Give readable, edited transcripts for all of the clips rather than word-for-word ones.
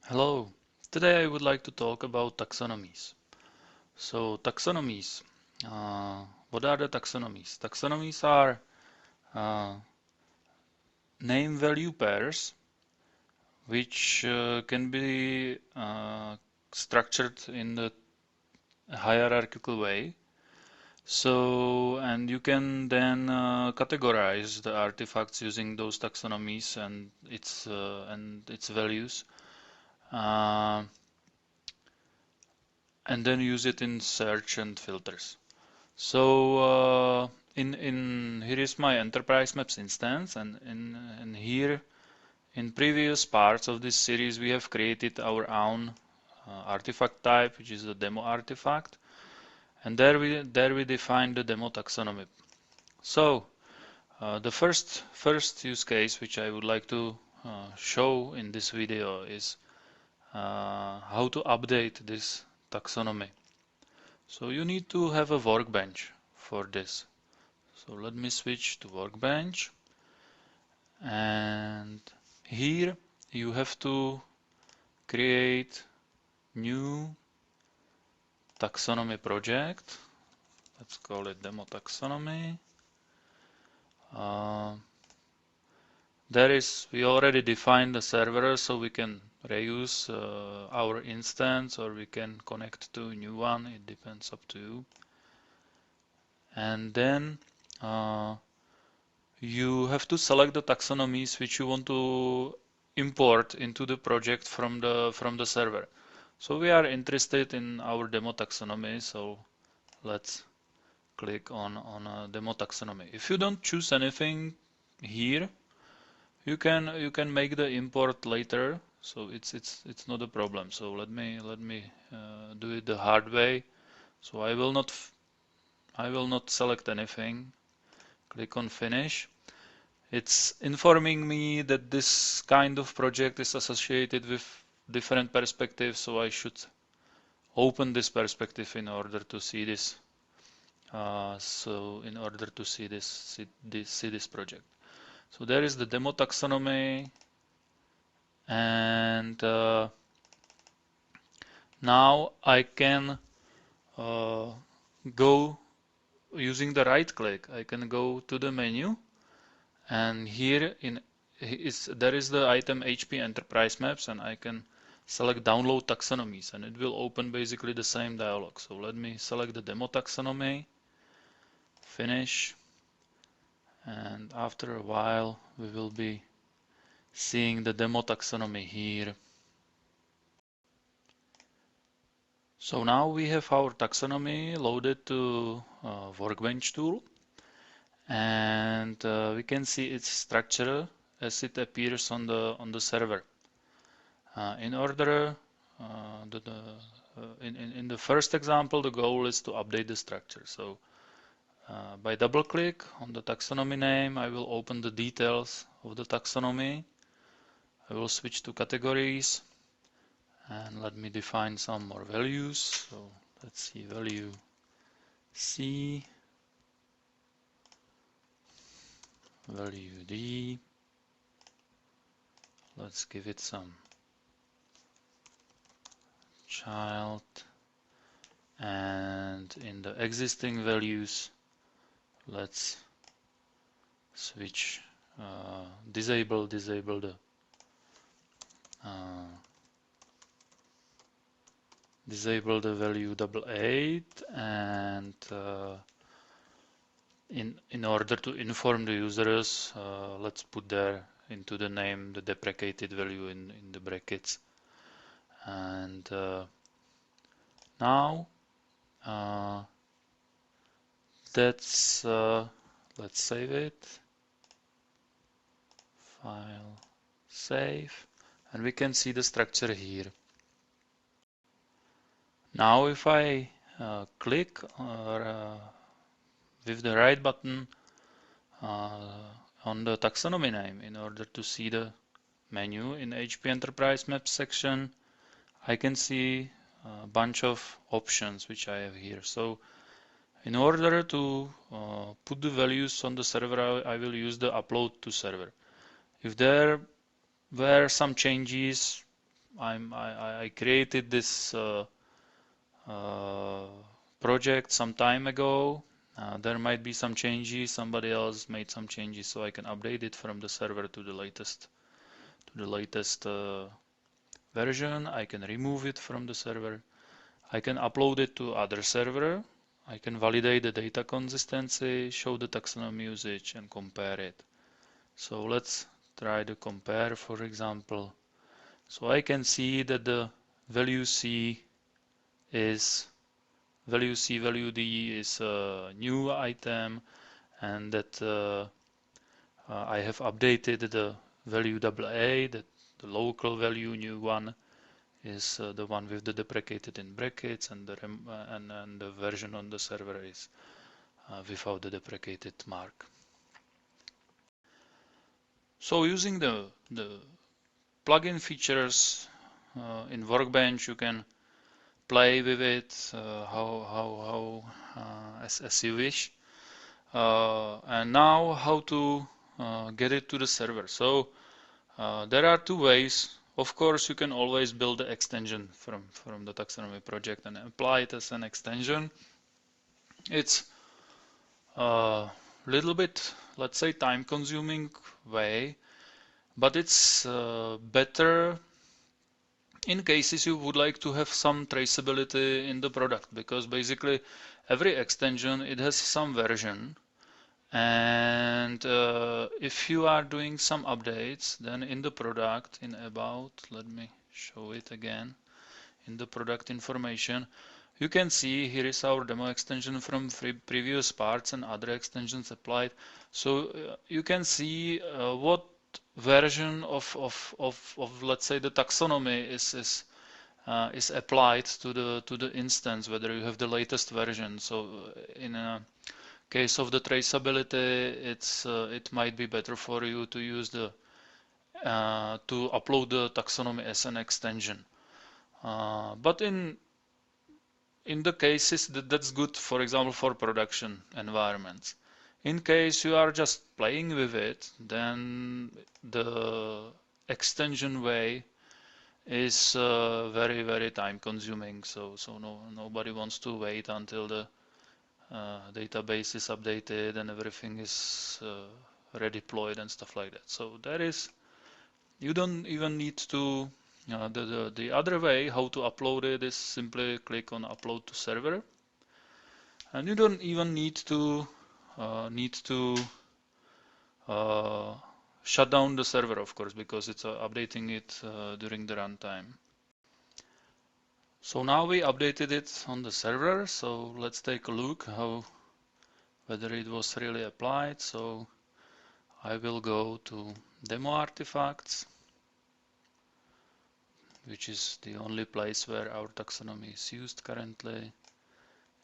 Hello, today I would like to talk about taxonomies. So taxonomies, what are the taxonomies? Taxonomies are uh, name value pairs which can be structured in the hierarchical way. So, and you can then categorize the artifacts using those taxonomies and its values. Uh, and then use it in search and filters. So in here is my enterprise maps instance, and in here in previous parts of this series we have created our own artifact type, which is the demo artifact, and there we define the demo taxonomy. So the first use case which I would like to show in this video is how to update this taxonomy. So you need to have a workbench for this. So let me switch to Workbench, and here you have to create new taxonomy project. Let's call it demo taxonomy. Uh, we already defined the server, so we can reuse our instance, or we can connect to a new one. It depends up to you. And then you have to select the taxonomies which you want to import into the project from the server. So we are interested in our demo taxonomy, so let's click on a demo taxonomy. If you don't choose anything here, you can make the import later, so it's not a problem. So let me do it the hard way. So I will not select anything. Click on finish. It's informing me that this kind of project is associated with different perspectives, so I should open this perspective in order to see this. In order to see this project. So there is the demo taxonomy, and now I can go using the right click. I can go to the menu, and here there is the item HP Enterprise Maps, and I can select download taxonomies, and it will open basically the same dialog. So let me select the demo taxonomy, finish, and after a while we will be seeing the demo taxonomy here. So now we have our taxonomy loaded to Workbench tool, and we can see its structure as it appears on the server. In order, in the first example, the goal is to update the structure. So by double click on the taxonomy name, I will open the details of the taxonomy. I will switch to categories, and let me define some more values. So let's see, value C, value D. Let's give it some child, and in the existing values let's switch disable the disable the value 88, and in order to inform the users, let's put there into the name the deprecated value in the brackets. And now that's let's save it, file, save, and we can see the structure here. Now if I click with the right button on the taxonomy name in order to see the menu in HP Enterprise Maps section, I can see a bunch of options which I have here. So in order to put the values on the server, I will use the upload to server. If there were some changes I created this project some time ago. There might be some changes. Somebody else made some changes, so I can update it from the server to the latest version. I can remove it from the server. I can upload it to other server. I can validate the data consistency, show the taxonomy usage, and compare it. So let's try to compare, for example. So I can see that the value C, value D is a new item, and that I have updated the value AA, that the local value new one is the one with the deprecated in brackets, and the version on the server is without the deprecated mark. So using the plugin features in Workbench, you can play with it as you wish. And now how to get it to the server. So there are two ways. Of course, you can always build the extension from the taxonomy project and apply it as an extension. It's a little bit, let's say, time-consuming way, but it's better in cases you would like to have some traceability in the product, because basically every extension, it has some version. And if you are doing some updates, then in the product, in about, let me show it again, in the product information, you can see here is our demo extension from previous parts and other extensions applied. So you can see what version of let's say the taxonomy is applied to the instance, whether you have the latest version. So in a case of the traceability, it might be better for you to use to upload the taxonomy as an extension. But in the cases that's good, for example, for production environments. In case you are just playing with it, then the extension way is very time consuming. So nobody wants to wait until the database is updated and everything is redeployed and stuff like that. So you don't even need to, the other way how to upload it is simply click on upload to server, and you don't even need to shut down the server, of course, because it's updating it during the runtime. So now we updated it on the server, so let's take a look whether it was really applied. So I will go to demo artifacts, which is the only place where our taxonomy is used currently.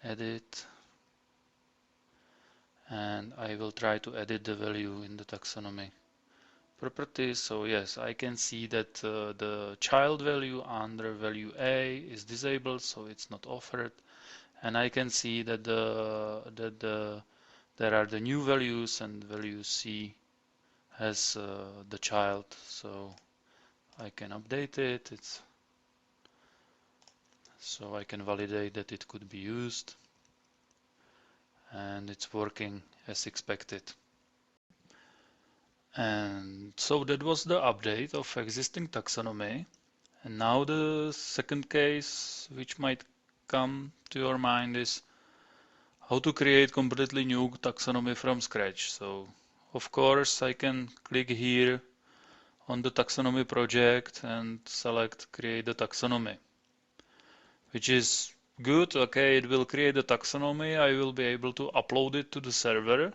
Edit, and I will try to edit the value in the taxonomy properties. So yes, I can see that the child value under value A is disabled, so it's not offered, and I can see that there are the new values, and value C has the child, so I can update it. So I can validate that it could be used, and it's working as expected. And so that was the update of existing taxonomy. And now the second case which might come to your mind is how to create completely new taxonomy from scratch. So of course I can click here on the taxonomy project and select create the taxonomy, which is good. Okay, it will create the taxonomy. I will be able to upload it to the server.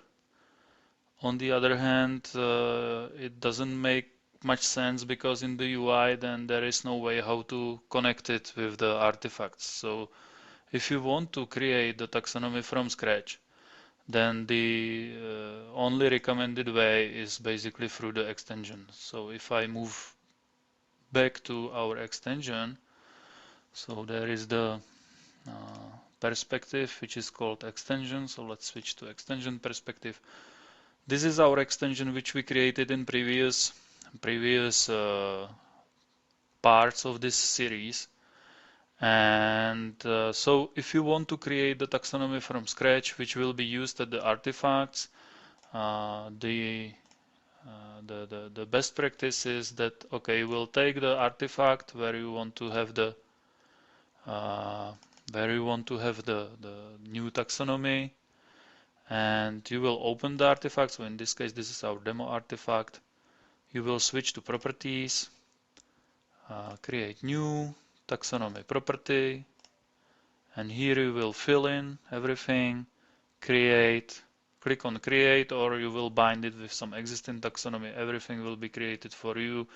On the other hand, it doesn't make much sense because in the UI then there is no way how to connect it with the artifacts. So if you want to create the taxonomy from scratch, then the only recommended way is basically through the extension. So if I move back to our extension, so there is the perspective, which is called extension. So let's switch to extension perspective. This is our extension which we created in previous parts of this series. And so if you want to create the taxonomy from scratch, which will be used at the artifacts, the best practice is that, okay, we'll take the artifact where you want to have the new taxonomy, and you will open the artifact. So in this case, this is our demo artifact. You will switch to properties, create new taxonomy property, and here you will fill in everything, create, click on create, or you will bind it with some existing taxonomy. Everything will be created for you.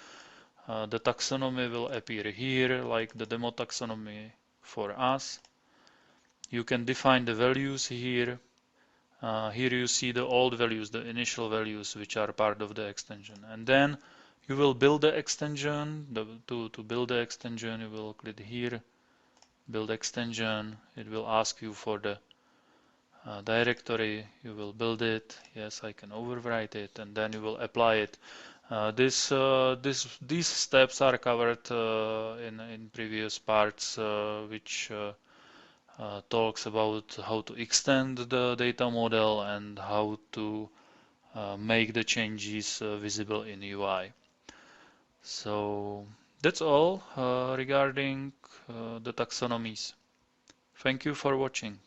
The taxonomy will appear here, like the demo taxonomy for us. You can define the values here. Here you see the old values, the initial values, which are part of the extension. And then you will build the extension. To build the extension, you will click here, build extension. It will ask you for the directory. You will build it. Yes, I can overwrite it, and then you will apply it. These steps are covered in previous parts, which talks about how to extend the data model and how to make the changes visible in UI. So that's all regarding the taxonomies. Thank you for watching.